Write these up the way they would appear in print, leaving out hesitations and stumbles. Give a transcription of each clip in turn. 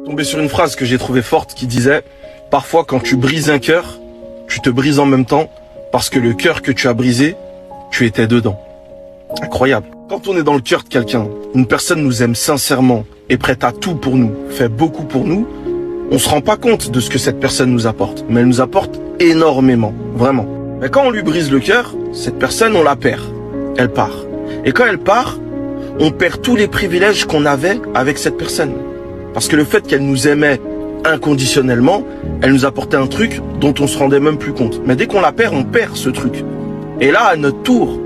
Tombé sur une phrase que j'ai trouvée forte qui disait « Parfois quand tu brises un cœur, tu te brises en même temps parce que le cœur que tu as brisé, tu étais dedans. » Incroyable. Quand on est dans le cœur de quelqu'un, une personne nous aime sincèrement, est prête à tout pour nous, fait beaucoup pour nous, on se rend pas compte de ce que cette personne nous apporte. Mais elle nous apporte énormément, vraiment. Mais quand on lui brise le cœur, cette personne, on la perd. Elle part. Et quand elle part, on perd tous les privilèges qu'on avait avec cette personne. Parce que le fait qu'elle nous aimait inconditionnellement, elle nous apportait un truc dont on se rendait même plus compte. Mais dès qu'on la perd, on perd ce truc. Et là, à notre tour,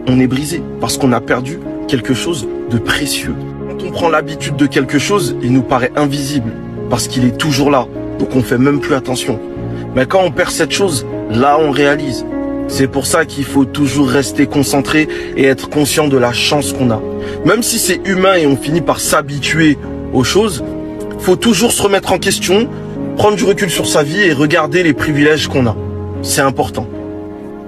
on est brisé parce qu'on a perdu quelque chose de précieux. Quand on prend l'habitude de quelque chose, il nous paraît invisible parce qu'il est toujours là. Donc on fait même plus attention. Mais quand on perd cette chose, là on réalise. C'est pour ça qu'il faut toujours rester concentré et être conscient de la chance qu'on a. Même si c'est humain et on finit par s'habituer aux choses, faut toujours se remettre en question, prendre du recul sur sa vie et regarder les privilèges qu'on a. C'est important.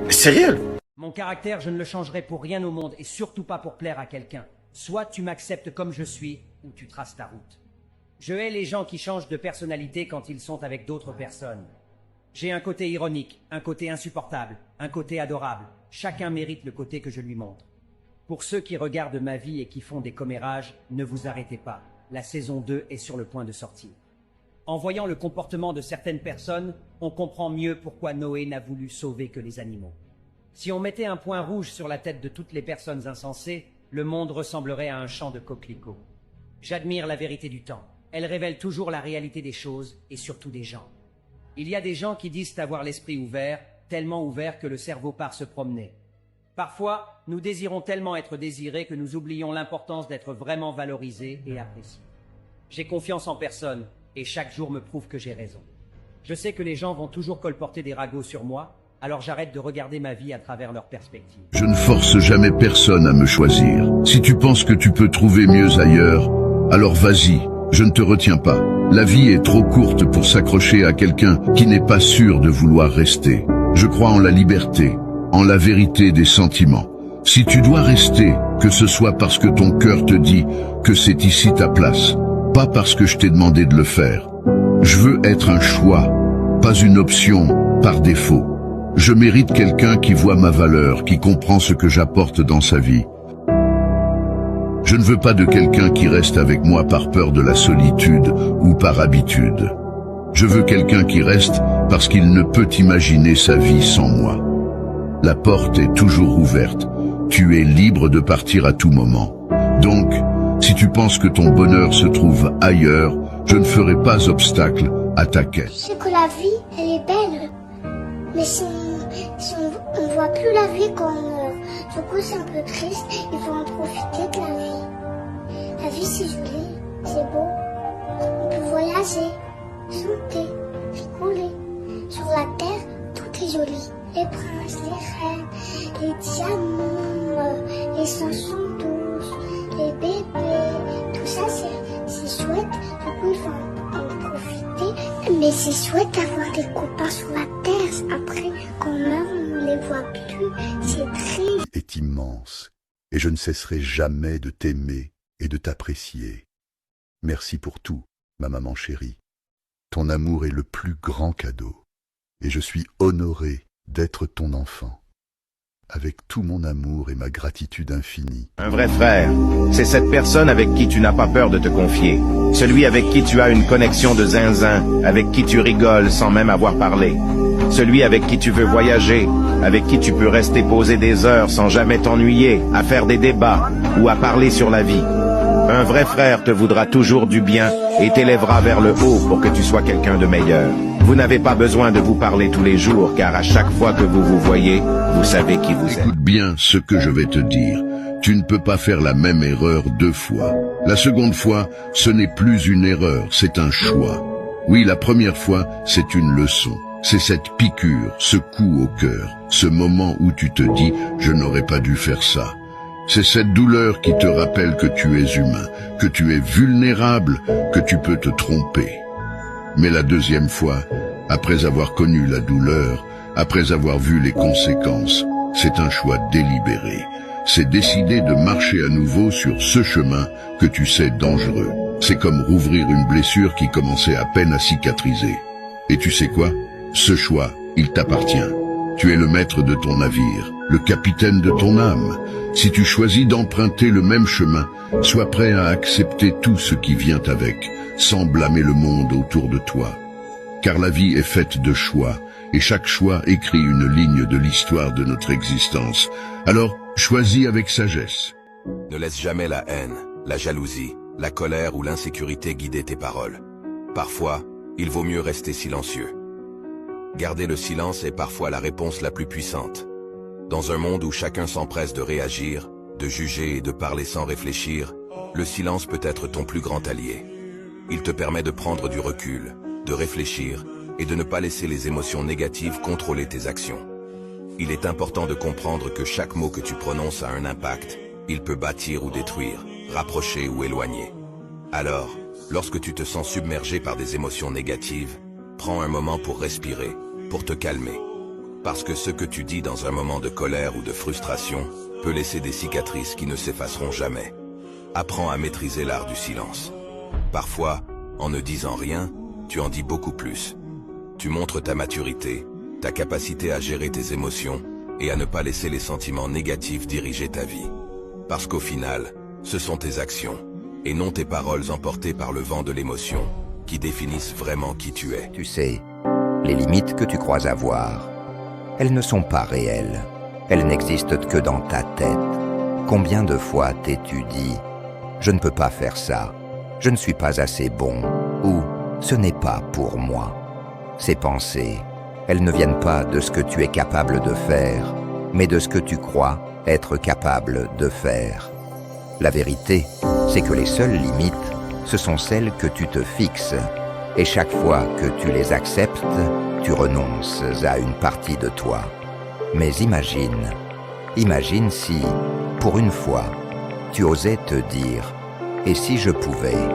C'est réel. Mon caractère, je ne le changerai pour rien au monde et surtout pas pour plaire à quelqu'un. Soit tu m'acceptes comme je suis, ou tu traces ta route. Je hais les gens qui changent de personnalité quand ils sont avec d'autres personnes. J'ai un côté ironique, un côté insupportable, un côté adorable. Chacun mérite le côté que je lui montre. Pour ceux qui regardent ma vie et qui font des commérages, ne vous arrêtez pas. La saison 2 est sur le point de sortir. En voyant le comportement de certaines personnes, on comprend mieux pourquoi Noé n'a voulu sauver que les animaux. Si on mettait un point rouge sur la tête de toutes les personnes insensées, le monde ressemblerait à un champ de coquelicots. J'admire la vérité du temps. Elle révèle toujours la réalité des choses et surtout des gens. Il y a des gens qui disent avoir l'esprit ouvert, tellement ouvert que le cerveau part se promener. Parfois, nous désirons tellement être désirés que nous oublions l'importance d'être vraiment valorisés et appréciés. J'ai confiance en personne et chaque jour me prouve que j'ai raison. Je sais que les gens vont toujours colporter des ragots sur moi, alors j'arrête de regarder ma vie à travers leur perspective. Je ne force jamais personne à me choisir. Si tu penses que tu peux trouver mieux ailleurs, alors vas-y, je ne te retiens pas. La vie est trop courte pour s'accrocher à quelqu'un qui n'est pas sûr de vouloir rester. Je crois en la liberté, en la vérité des sentiments. Si tu dois rester, que ce soit parce que ton cœur te dit que c'est ici ta place, pas parce que je t'ai demandé de le faire. Je veux être un choix, pas une option par défaut. Je mérite quelqu'un qui voit ma valeur, qui comprend ce que j'apporte dans sa vie. Je ne veux pas de quelqu'un qui reste avec moi par peur de la solitude ou par habitude. Je veux quelqu'un qui reste parce qu'il ne peut imaginer sa vie sans moi. La porte est toujours ouverte. Tu es libre de partir à tout moment. Donc, si tu penses que ton bonheur se trouve ailleurs, je ne ferai pas obstacle à ta quête. Je sais que la vie, elle est belle. Mais si on ne voit plus la vie quand on meurt, du coup c'est un peu triste, il faut en profiter de la vie. La vie c'est joli, c'est beau. On peut voyager, chanter, rigoler. Sur la terre, tout est joli. Les princes, les reines, les diamants, les chansons douces, les bébés, tout ça c'est chouette, du coup il faut en profiter. Mais c'est chouette d'avoir des copains sur la terre, après quand on meurt on ne les voit plus, c'est triste. Est immense, et je ne cesserai jamais de t'aimer et de t'apprécier. Merci pour tout, ma maman chérie. Ton amour est le plus grand cadeau, et je suis honoré d'être ton enfant, avec tout mon amour et ma gratitude infinie. Un vrai frère, c'est cette personne avec qui tu n'as pas peur de te confier. Celui avec qui tu as une connexion de zinzin, avec qui tu rigoles sans même avoir parlé. Celui avec qui tu veux voyager, avec qui tu peux rester posé des heures sans jamais t'ennuyer, à faire des débats ou à parler sur la vie. Un vrai frère te voudra toujours du bien et t'élèvera vers le haut pour que tu sois quelqu'un de meilleur. Vous n'avez pas besoin de vous parler tous les jours, car à chaque fois que vous vous voyez, vous savez qui vous êtes. Écoute bien ce que je vais te dire. Tu ne peux pas faire la même erreur 2 fois. La seconde fois, ce n'est plus une erreur, c'est un choix. Oui, la première fois, c'est une leçon. C'est cette piqûre, ce coup au cœur, ce moment où tu te dis « je n'aurais pas dû faire ça ». C'est cette douleur qui te rappelle que tu es humain, que tu es vulnérable, que tu peux te tromper. Mais la deuxième fois, après avoir connu la douleur, après avoir vu les conséquences, c'est un choix délibéré. C'est décider de marcher à nouveau sur ce chemin que tu sais dangereux. C'est comme rouvrir une blessure qui commençait à peine à cicatriser. Et tu sais quoi? Ce choix, il t'appartient. Tu es le maître de ton navire, le capitaine de ton âme. Si tu choisis d'emprunter le même chemin, sois prêt à accepter tout ce qui vient avec, sans blâmer le monde autour de toi. Car la vie est faite de choix, et chaque choix écrit une ligne de l'histoire de notre existence. Alors, choisis avec sagesse. Ne laisse jamais la haine, la jalousie, la colère ou l'insécurité guider tes paroles. Parfois, il vaut mieux rester silencieux. Garder le silence est parfois la réponse la plus puissante. Dans un monde où chacun s'empresse de réagir, de juger et de parler sans réfléchir, le silence peut être ton plus grand allié. Il te permet de prendre du recul, de réfléchir et de ne pas laisser les émotions négatives contrôler tes actions. Il est important de comprendre que chaque mot que tu prononces a un impact. Il peut bâtir ou détruire, rapprocher ou éloigner. Alors, lorsque tu te sens submergé par des émotions négatives, prends un moment pour respirer, pour te calmer. Parce que ce que tu dis dans un moment de colère ou de frustration peut laisser des cicatrices qui ne s'effaceront jamais. Apprends à maîtriser l'art du silence. Parfois, en ne disant rien, tu en dis beaucoup plus. Tu montres ta maturité, ta capacité à gérer tes émotions et à ne pas laisser les sentiments négatifs diriger ta vie. Parce qu'au final, ce sont tes actions, et non tes paroles emportées par le vent de l'émotion, qui définissent vraiment qui tu es. Tu sais, les limites que tu crois avoir, elles ne sont pas réelles. Elles n'existent que dans ta tête. Combien de fois t'es-tu dit « Je ne peux pas faire ça, je ne suis pas assez bon » ou « Ce n'est pas pour moi ». Ces pensées, elles ne viennent pas de ce que tu es capable de faire, mais de ce que tu crois être capable de faire. La vérité, c'est que les seules limites, ce sont celles que tu te fixes. Et chaque fois que tu les acceptes, tu renonces à une partie de toi. Mais imagine si, pour une fois, tu osais te dire « Et si je pouvais ?»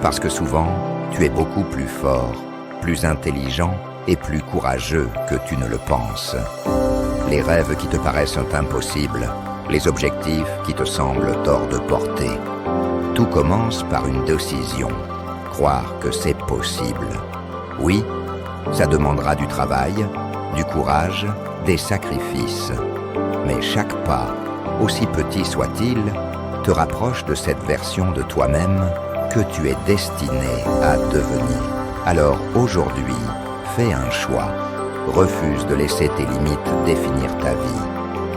Parce que souvent, tu es beaucoup plus fort, plus intelligent et plus courageux que tu ne le penses. Les rêves qui te paraissent impossibles, les objectifs qui te semblent hors de portée. Tout commence par une décision, croire que c'est possible. Oui, ça demandera du travail, du courage, des sacrifices. Mais chaque pas, aussi petit soit-il, te rapproche de cette version de toi-même que tu es destiné à devenir. Alors aujourd'hui, fais un choix. Refuse de laisser tes limites définir ta vie.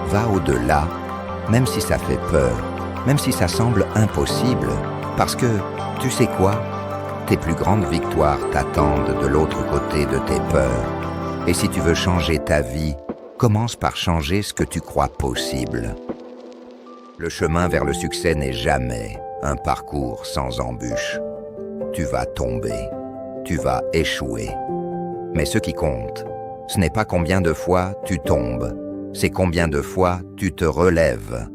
Va au-delà, même si ça fait peur, même si ça semble impossible, parce que, tu sais quoi? Tes plus grandes victoires t'attendent de l'autre côté de tes peurs. Et si tu veux changer ta vie, commence par changer ce que tu crois possible. Le chemin vers le succès n'est jamais un parcours sans embûches. Tu vas tomber, tu vas échouer. Mais ce qui compte, ce n'est pas combien de fois tu tombes, c'est combien de fois tu te relèves.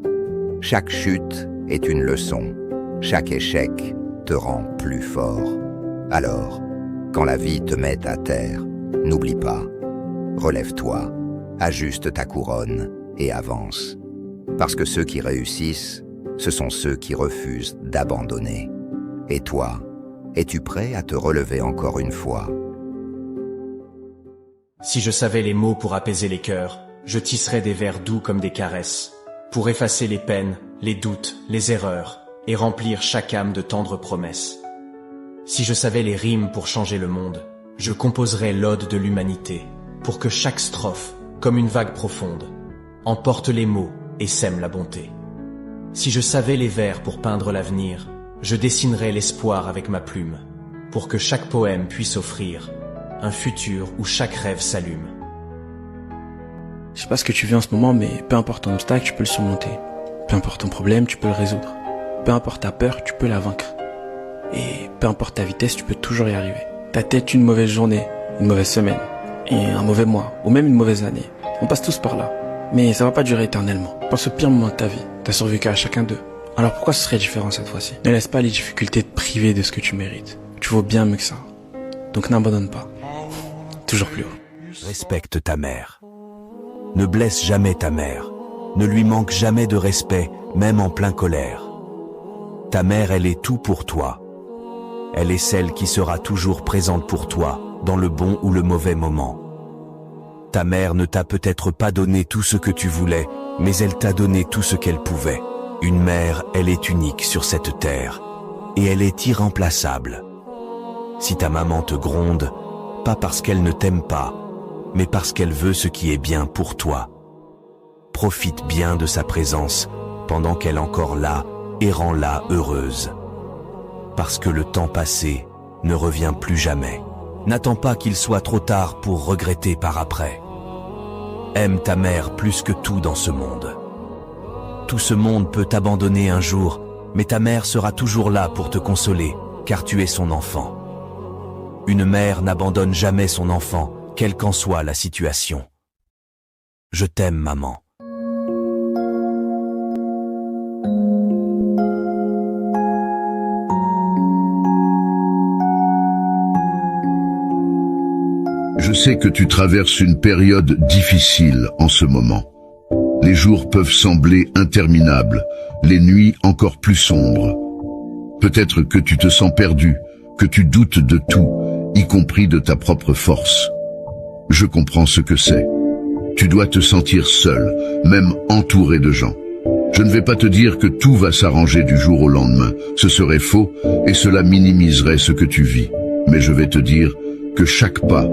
Chaque chute est une leçon, chaque échec te rend plus fort. Alors, quand la vie te met à terre, n'oublie pas, relève-toi, ajuste ta couronne et avance. Parce que ceux qui réussissent, ce sont ceux qui refusent d'abandonner. Et toi, es-tu prêt à te relever encore une fois ? Si je savais les mots pour apaiser les cœurs, je tisserais des vers doux comme des caresses, pour effacer les peines, les doutes, les erreurs, et remplir chaque âme de tendres promesses. Si je savais les rimes pour changer le monde, je composerais l'ode de l'humanité, pour que chaque strophe, comme une vague profonde, emporte les mots et sème la bonté. Si je savais les vers pour peindre l'avenir, je dessinerais l'espoir avec ma plume, pour que chaque poème puisse offrir un futur où chaque rêve s'allume. Je sais pas ce que tu vis en ce moment, mais peu importe ton obstacle, tu peux le surmonter. Peu importe ton problème, tu peux le résoudre. Peu importe ta peur, tu peux la vaincre. Et peu importe ta vitesse, tu peux toujours y arriver. T'as peut-être une mauvaise journée, une mauvaise semaine, et un mauvais mois, ou même une mauvaise année. On passe tous par là. Mais ça va pas durer éternellement. Pense au pire moment de ta vie. T'as survécu à chacun d'eux. Alors pourquoi ce serait différent cette fois-ci? Ne laisse pas les difficultés te priver de ce que tu mérites. Tu vaux bien mieux que ça. Donc n'abandonne pas. Toujours plus haut. Respecte ta mère. Ne blesse jamais ta mère. Ne lui manque jamais de respect, même en plein colère. Ta mère, elle est tout pour toi. Elle est celle qui sera toujours présente pour toi, dans le bon ou le mauvais moment. Ta mère ne t'a peut-être pas donné tout ce que tu voulais, mais elle t'a donné tout ce qu'elle pouvait. Une mère, elle est unique sur cette terre, et elle est irremplaçable. Si ta maman te gronde, pas parce qu'elle ne t'aime pas, mais parce qu'elle veut ce qui est bien pour toi. Profite bien de sa présence pendant qu'elle est encore là et rends-la heureuse. Parce que le temps passé ne revient plus jamais. N'attends pas qu'il soit trop tard pour regretter par après. Aime ta mère plus que tout dans ce monde. Tout ce monde peut t'abandonner un jour, mais ta mère sera toujours là pour te consoler, car tu es son enfant. Une mère n'abandonne jamais son enfant, quelle qu'en soit la situation. Je t'aime, maman. Je sais que tu traverses une période difficile en ce moment. Les jours peuvent sembler interminables, les nuits encore plus sombres. Peut-être que tu te sens perdu, que tu doutes de tout, y compris de ta propre force. Je comprends ce que c'est. Tu dois te sentir seul, même entouré de gens. Je ne vais pas te dire que tout va s'arranger du jour au lendemain. Ce serait faux et cela minimiserait ce que tu vis. Mais je vais te dire que chaque pas,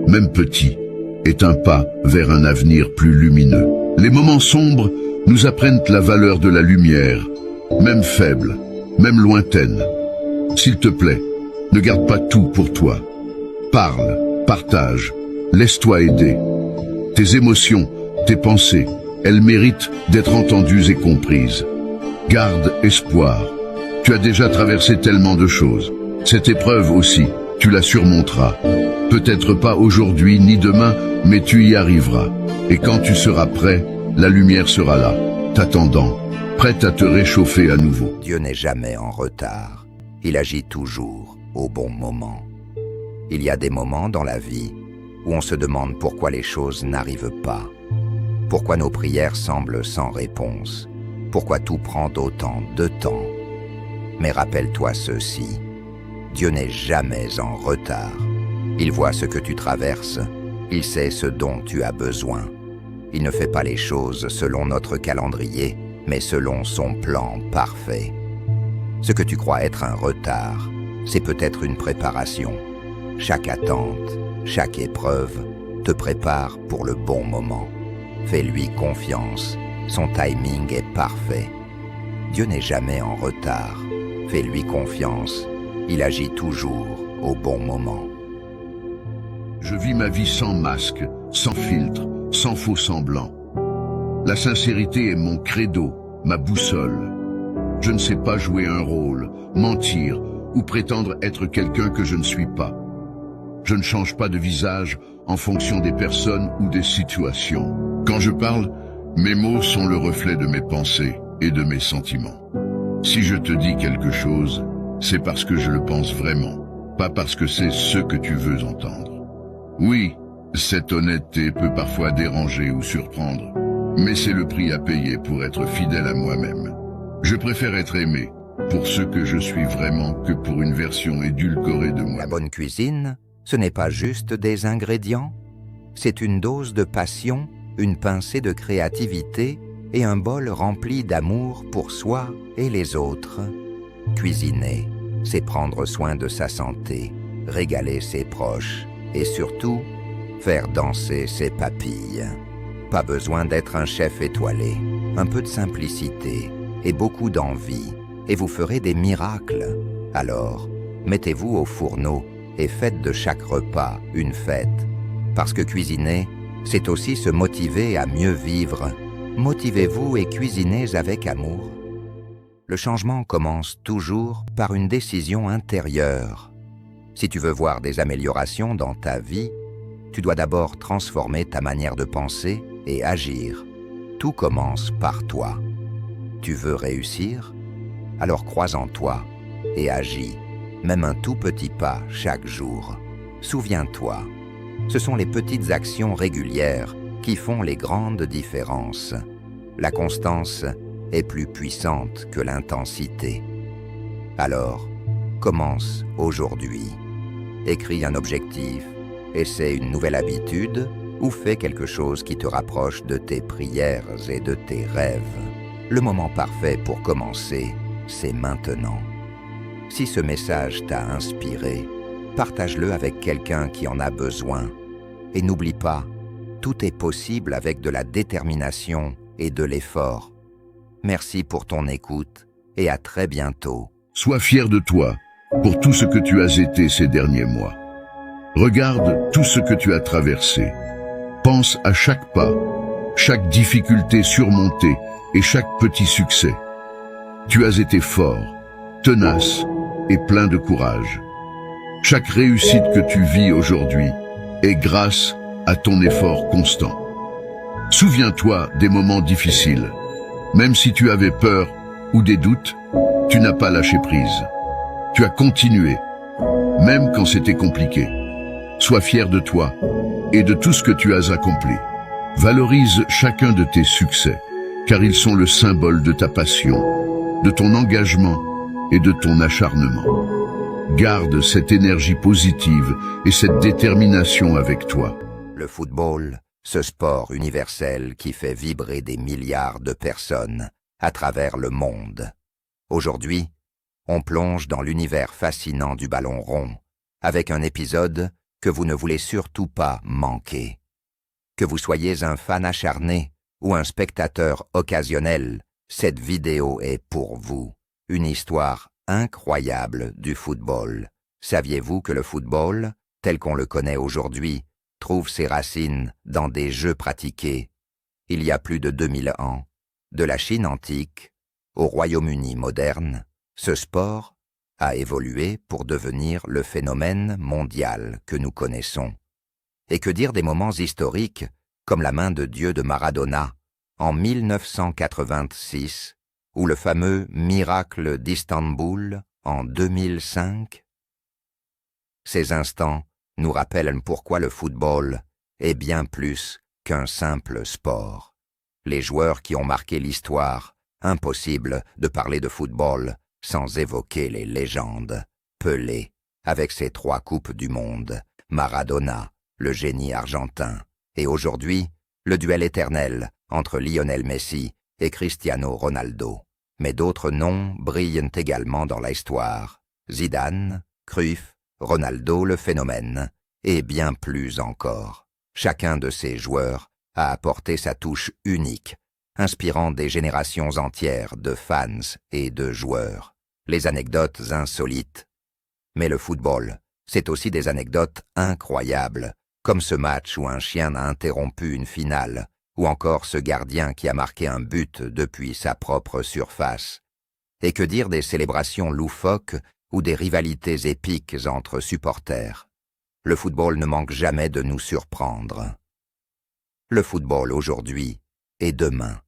même petit, est un pas vers un avenir plus lumineux. Les moments sombres nous apprennent la valeur de la lumière, même faible, même lointaine. S'il te plaît, ne garde pas tout pour toi. Parle, partage, laisse-toi aider. Tes émotions, tes pensées, elles méritent d'être entendues et comprises. Garde espoir. Tu as déjà traversé tellement de choses. Cette épreuve aussi, tu la surmonteras. Peut-être pas aujourd'hui ni demain, mais tu y arriveras. Et quand tu seras prêt, la lumière sera là, t'attendant, prête à te réchauffer à nouveau. Dieu n'est jamais en retard. Il agit toujours au bon moment. Il y a des moments dans la vie où on se demande pourquoi les choses n'arrivent pas, pourquoi nos prières semblent sans réponse, pourquoi tout prend autant de temps. Mais rappelle-toi ceci, Dieu n'est jamais en retard. Il voit ce que tu traverses, il sait ce dont tu as besoin. Il ne fait pas les choses selon notre calendrier, mais selon son plan parfait. Ce que tu crois être un retard, c'est peut-être une préparation. Chaque attente, chaque épreuve te prépare pour le bon moment. Fais-lui confiance, son timing est parfait. Dieu n'est jamais en retard. Fais-lui confiance, il agit toujours au bon moment. Je vis ma vie sans masque, sans filtre, sans faux semblant. La sincérité est mon credo, ma boussole. Je ne sais pas jouer un rôle, mentir ou prétendre être quelqu'un que je ne suis pas. Je ne change pas de visage en fonction des personnes ou des situations. Quand je parle, mes mots sont le reflet de mes pensées et de mes sentiments. Si je te dis quelque chose, c'est parce que je le pense vraiment, pas parce que c'est ce que tu veux entendre. Oui, cette honnêteté peut parfois déranger ou surprendre, mais c'est le prix à payer pour être fidèle à moi-même. Je préfère être aimé pour ce que je suis vraiment que pour une version édulcorée de moi. La bonne cuisine, ce n'est pas juste des ingrédients, c'est une dose de passion, une pincée de créativité et un bol rempli d'amour pour soi et les autres. Cuisiner, c'est prendre soin de sa santé, régaler ses proches et surtout, faire danser ses papilles. Pas besoin d'être un chef étoilé, un peu de simplicité et beaucoup d'envie, et vous ferez des miracles. Alors, mettez-vous au fourneau et faites de chaque repas une fête. Parce que cuisiner, c'est aussi se motiver à mieux vivre. Motivez-vous et cuisinez avec amour. Le changement commence toujours par une décision intérieure. Si tu veux voir des améliorations dans ta vie, tu dois d'abord transformer ta manière de penser et agir. Tout commence par toi. Tu veux réussir? Alors crois en toi et agis, même un tout petit pas chaque jour. Souviens-toi, ce sont les petites actions régulières qui font les grandes différences. La constance est plus puissante que l'intensité. Alors, commence aujourd'hui. Écris un objectif, essaie une nouvelle habitude ou fais quelque chose qui te rapproche de tes prières et de tes rêves. Le moment parfait pour commencer, c'est maintenant. Si ce message t'a inspiré, partage-le avec quelqu'un qui en a besoin. Et n'oublie pas, tout est possible avec de la détermination et de l'effort. Merci pour ton écoute et à très bientôt. Sois fier de toi pour tout ce que tu as été ces derniers mois. Regarde tout ce que tu as traversé. Pense à chaque pas, chaque difficulté surmontée et chaque petit succès. Tu as été fort, tenace et plein de courage. Chaque réussite que tu vis aujourd'hui est grâce à ton effort constant. Souviens-toi des moments difficiles. Même si tu avais peur ou des doutes, tu n'as pas lâché prise. Tu as continué, même quand c'était compliqué. Sois fier de toi et de tout ce que tu as accompli. Valorise chacun de tes succès, car ils sont le symbole de ta passion, de ton engagement et de ton acharnement. Garde cette énergie positive et cette détermination avec toi. Le football, ce sport universel qui fait vibrer des milliards de personnes à travers le monde. Aujourd'hui, on plonge dans l'univers fascinant du ballon rond, avec un épisode que vous ne voulez surtout pas manquer. Que vous soyez un fan acharné ou un spectateur occasionnel, cette vidéo est pour vous. Une histoire incroyable du football. Saviez-vous que le football, tel qu'on le connaît aujourd'hui, trouve ses racines dans des jeux pratiqués il y a plus de 2000 ans, de la Chine antique au Royaume-Uni moderne? Ce sport a évolué pour devenir le phénomène mondial que nous connaissons. Et que dire des moments historiques comme la main de Dieu de Maradona en 1986 ou le fameux miracle d'Istanbul en 2005? Ces instants nous rappellent pourquoi le football est bien plus qu'un simple sport. Les joueurs qui ont marqué l'histoire, impossible de parler de football sans évoquer les légendes. Pelé, avec ses 3 coupes du monde, Maradona, le génie argentin, et aujourd'hui, le duel éternel entre Lionel Messi et Cristiano Ronaldo. Mais d'autres noms brillent également dans l'histoire. Zidane, Cruyff, Ronaldo le phénomène, et bien plus encore. Chacun de ces joueurs a apporté sa touche unique, inspirant des générations entières de fans et de joueurs. Les anecdotes insolites. Mais le football, c'est aussi des anecdotes incroyables, comme ce match où un chien a interrompu une finale, ou encore ce gardien qui a marqué un but depuis sa propre surface. Et que dire des célébrations loufoques ou des rivalités épiques entre supporters? Le football ne manque jamais de nous surprendre. Le football aujourd'hui et demain.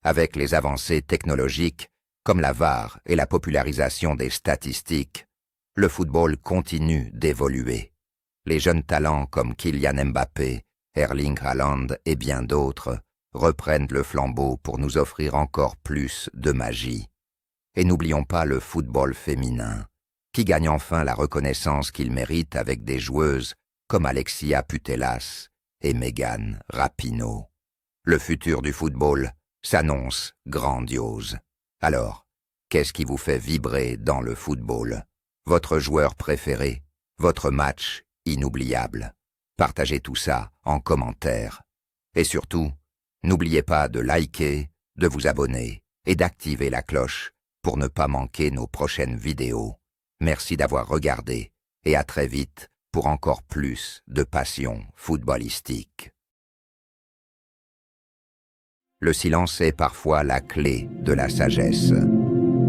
Avec les avancées technologiques, comme la VAR et la popularisation des statistiques, le football continue d'évoluer. Les jeunes talents comme Kylian Mbappé, Erling Haaland et bien d'autres reprennent le flambeau pour nous offrir encore plus de magie. Et n'oublions pas le football féminin, qui gagne enfin la reconnaissance qu'il mérite avec des joueuses comme Alexia Putellas et Megan Rapinoe. Le futur du football s'annonce grandiose. Alors, qu'est-ce qui vous fait vibrer dans le football? Votre joueur préféré? Votre match inoubliable? Partagez tout ça en commentaire. Et surtout, n'oubliez pas de liker, de vous abonner et d'activer la cloche pour ne pas manquer nos prochaines vidéos. Merci d'avoir regardé et à très vite pour encore plus de passion footballistique. Le silence est parfois la clé de la sagesse.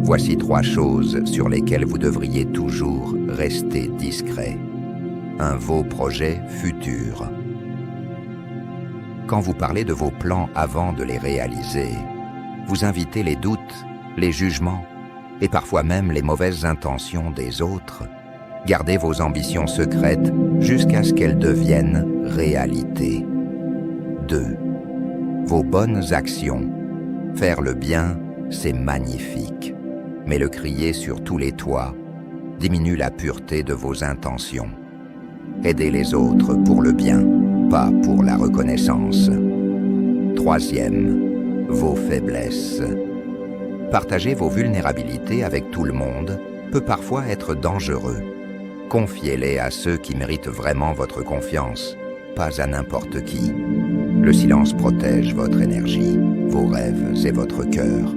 Voici 3 choses sur lesquelles vous devriez toujours rester discret. Vos projets futurs. Quand vous parlez de vos plans avant de les réaliser, vous invitez les doutes, les jugements et parfois même les mauvaises intentions des autres. Gardez vos ambitions secrètes jusqu'à ce qu'elles deviennent réalité. 2. Vos bonnes actions. Faire le bien, c'est magnifique. Mais le crier sur tous les toits, diminue la pureté de vos intentions. Aidez les autres pour le bien, pas pour la reconnaissance. Troisième, vos faiblesses. Partager vos vulnérabilités avec tout le monde peut parfois être dangereux. Confiez-les à ceux qui méritent vraiment votre confiance, pas à n'importe qui. Le silence protège votre énergie, vos rêves et votre cœur.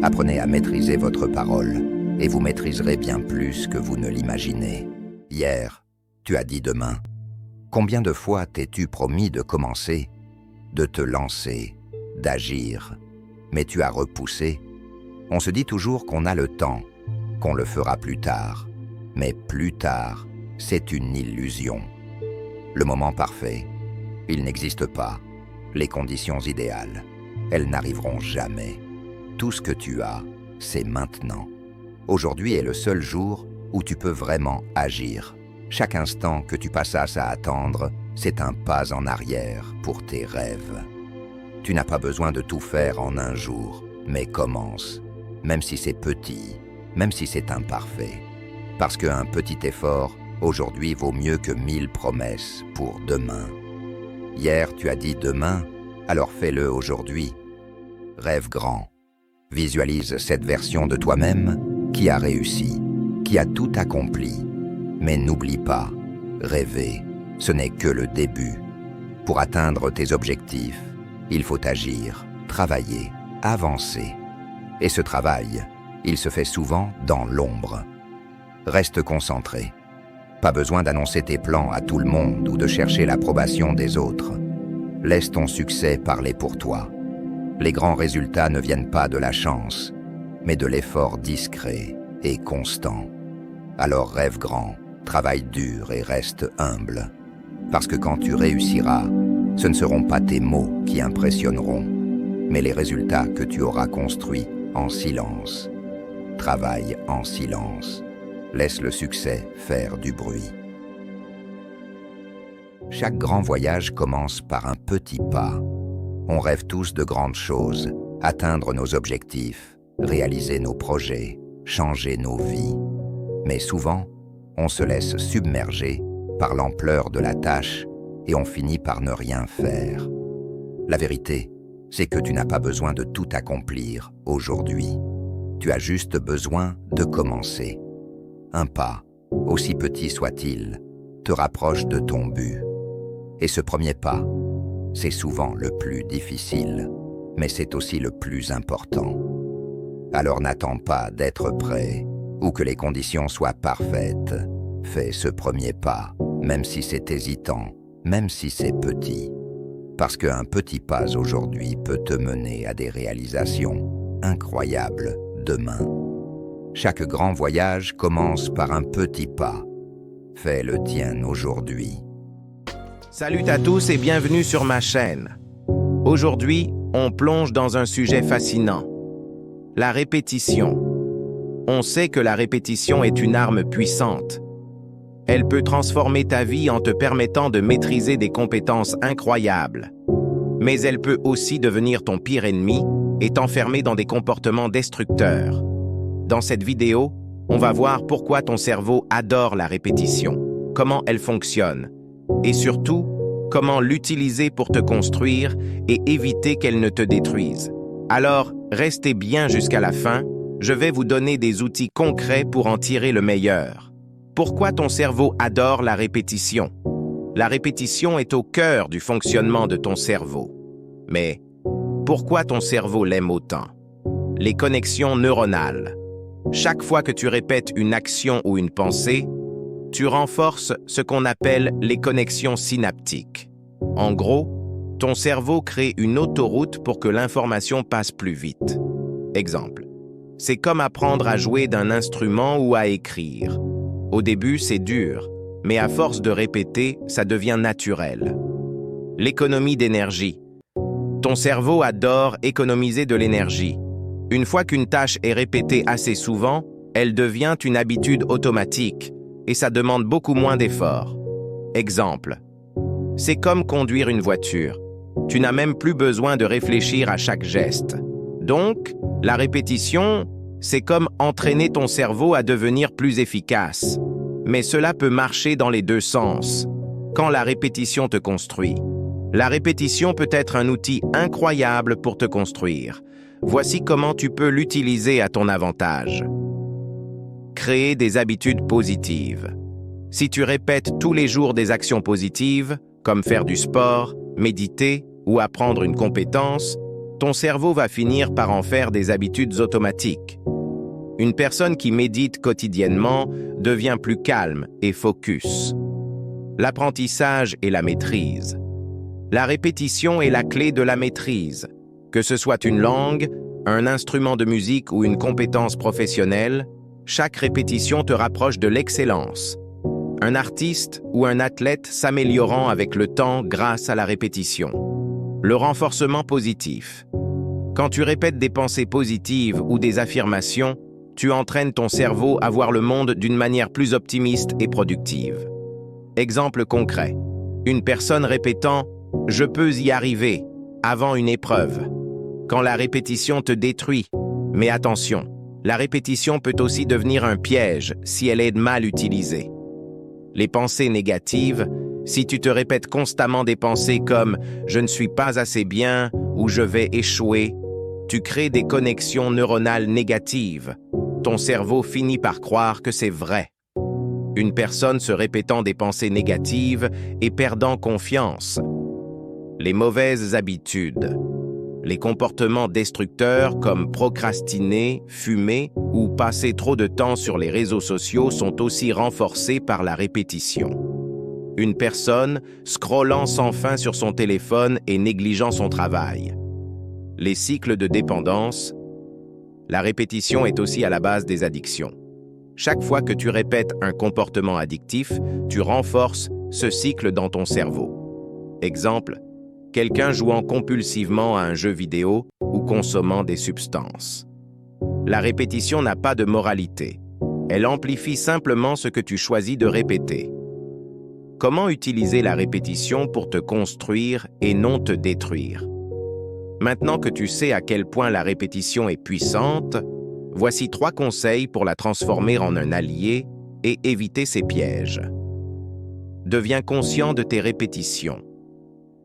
Apprenez à maîtriser votre parole et vous maîtriserez bien plus que vous ne l'imaginez. Hier, tu as dit demain. Combien de fois t'es-tu promis de commencer, de te lancer, d'agir, mais tu as repoussé? On se dit toujours qu'on a le temps, qu'on le fera plus tard. Mais plus tard, c'est une illusion. Le moment parfait, il n'existe pas. Les conditions idéales, elles n'arriveront jamais. Tout ce que tu as, c'est maintenant. Aujourd'hui est le seul jour où tu peux vraiment agir. Chaque instant que tu passas à attendre, c'est un pas en arrière pour tes rêves. Tu n'as pas besoin de tout faire en un jour, mais commence, même si c'est petit, même si c'est imparfait. Parce qu'un petit effort, aujourd'hui, vaut mieux que 1000 promesses pour demain. Hier, tu as dit demain, alors fais-le aujourd'hui. Rêve grand. Visualise cette version de toi-même qui a réussi, qui a tout accompli. Mais n'oublie pas, rêver, ce n'est que le début. Pour atteindre tes objectifs, il faut agir, travailler, avancer. Et ce travail, il se fait souvent dans l'ombre. Reste concentré. Pas besoin d'annoncer tes plans à tout le monde ou de chercher l'approbation des autres. Laisse ton succès parler pour toi. Les grands résultats ne viennent pas de la chance, mais de l'effort discret et constant. Alors rêve grand, travaille dur et reste humble. Parce que quand tu réussiras, ce ne seront pas tes mots qui impressionneront, mais les résultats que tu auras construits en silence. Travaille en silence. Laisse le succès faire du bruit. Chaque grand voyage commence par un petit pas. On rêve tous de grandes choses, atteindre nos objectifs, réaliser nos projets, changer nos vies. Mais souvent, on se laisse submerger par l'ampleur de la tâche et on finit par ne rien faire. La vérité, c'est que tu n'as pas besoin de tout accomplir aujourd'hui. Tu as juste besoin de commencer. Un pas, aussi petit soit-il, te rapproche de ton but. Et ce premier pas, c'est souvent le plus difficile, mais c'est aussi le plus important. Alors n'attends pas d'être prêt ou que les conditions soient parfaites. Fais ce premier pas, même si c'est hésitant, même si c'est petit. Parce qu'un petit pas aujourd'hui peut te mener à des réalisations incroyables demain. Chaque grand voyage commence par un petit pas. Fais le tien aujourd'hui. Salut à tous et bienvenue sur ma chaîne. Aujourd'hui, on plonge dans un sujet fascinant. La répétition. On sait que la répétition est une arme puissante. Elle peut transformer ta vie en te permettant de maîtriser des compétences incroyables. Mais elle peut aussi devenir ton pire ennemi et t'enfermer dans des comportements destructeurs. Dans cette vidéo, on va voir pourquoi ton cerveau adore la répétition, comment elle fonctionne, et surtout, comment l'utiliser pour te construire et éviter qu'elle ne te détruise. Alors, restez bien jusqu'à la fin, je vais vous donner des outils concrets pour en tirer le meilleur. Pourquoi ton cerveau adore la répétition? La répétition est au cœur du fonctionnement de ton cerveau. Mais pourquoi ton cerveau l'aime autant? Les connexions neuronales. Chaque fois que tu répètes une action ou une pensée, tu renforces ce qu'on appelle les connexions synaptiques. En gros, ton cerveau crée une autoroute pour que l'information passe plus vite. Exemple, c'est comme apprendre à jouer d'un instrument ou à écrire. Au début, c'est dur, mais à force de répéter, ça devient naturel. L'économie d'énergie. Ton cerveau adore économiser de l'énergie. Une fois qu'une tâche est répétée assez souvent, elle devient une habitude automatique et ça demande beaucoup moins d'efforts. Exemple, c'est comme conduire une voiture. Tu n'as même plus besoin de réfléchir à chaque geste. Donc, la répétition, C'est comme entraîner ton cerveau à devenir plus efficace. Mais cela peut marcher dans les deux sens. Quand la répétition te construit. La répétition peut être un outil incroyable pour te construire. Voici comment tu peux l'utiliser à ton avantage. Créer des habitudes positives. Si tu répètes tous les jours des actions positives, comme faire du sport, méditer ou apprendre une compétence, ton cerveau va finir par en faire des habitudes automatiques. Une personne qui médite quotidiennement devient plus calme et focus. L'apprentissage et la maîtrise. La répétition est la clé de la maîtrise. Que ce soit une langue, un instrument de musique ou une compétence professionnelle, chaque répétition te rapproche de l'excellence. Un artiste ou un athlète s'améliorant avec le temps grâce à la répétition. Le renforcement positif. Quand tu répètes des pensées positives ou des affirmations, tu entraînes ton cerveau à voir le monde d'une manière plus optimiste et productive. Exemple concret. Une personne répétant « Je peux y arriver » avant une épreuve. Quand la répétition te détruit. Mais attention, la répétition peut aussi devenir un piège si elle est mal utilisée. Les pensées négatives, si tu te répètes constamment des pensées comme « je ne suis pas assez bien » ou « je vais échouer », tu crées des connexions neuronales négatives. Ton cerveau finit par croire que c'est vrai. Une personne se répétant des pensées négatives et perdant confiance. Les mauvaises habitudes. Les comportements destructeurs comme procrastiner, fumer ou passer trop de temps sur les réseaux sociaux sont aussi renforcés par la répétition. Une personne scrollant sans fin sur son téléphone et négligeant son travail. Les cycles de dépendance. La répétition est aussi à la base des addictions. Chaque fois que tu répètes un comportement addictif, tu renforces ce cycle dans ton cerveau. Exemple, quelqu'un jouant compulsivement à un jeu vidéo ou consommant des substances. La répétition n'a pas de moralité. Elle amplifie simplement ce que tu choisis de répéter. Comment utiliser la répétition pour te construire et non te détruire? Maintenant que tu sais à quel point la répétition est puissante, voici 3 conseils pour la transformer en un allié et éviter ses pièges. Deviens conscient de tes répétitions.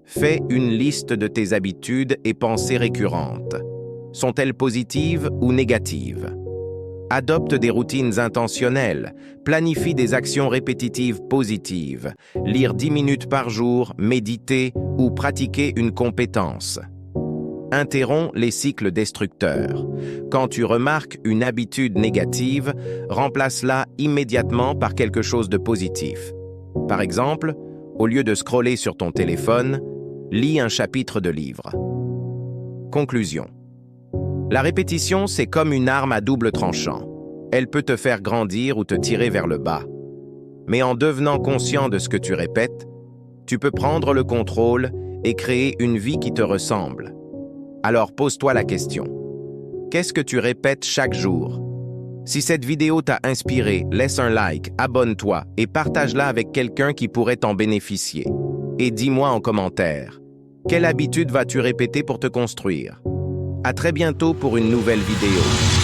Fais une liste de tes habitudes et pensées récurrentes. Sont-elles positives ou négatives? Adopte des routines intentionnelles, planifie des actions répétitives positives, lire 10 minutes par jour, méditer ou pratiquer une compétence. Interromps les cycles destructeurs. Quand tu remarques une habitude négative, remplace-la immédiatement par quelque chose de positif. Par exemple, au lieu de scroller sur ton téléphone, lis un chapitre de livre. Conclusion. La répétition, c'est comme une arme à double tranchant. Elle peut te faire grandir ou te tirer vers le bas. Mais en devenant conscient de ce que tu répètes, tu peux prendre le contrôle et créer une vie qui te ressemble. Alors pose-toi la question. Qu'est-ce que tu répètes chaque jour? Si cette vidéo t'a inspiré, laisse un like, abonne-toi et partage-la avec quelqu'un qui pourrait t'en bénéficier. Et dis-moi en commentaire, quelle habitude vas-tu répéter pour te construire? À très bientôt pour une nouvelle vidéo.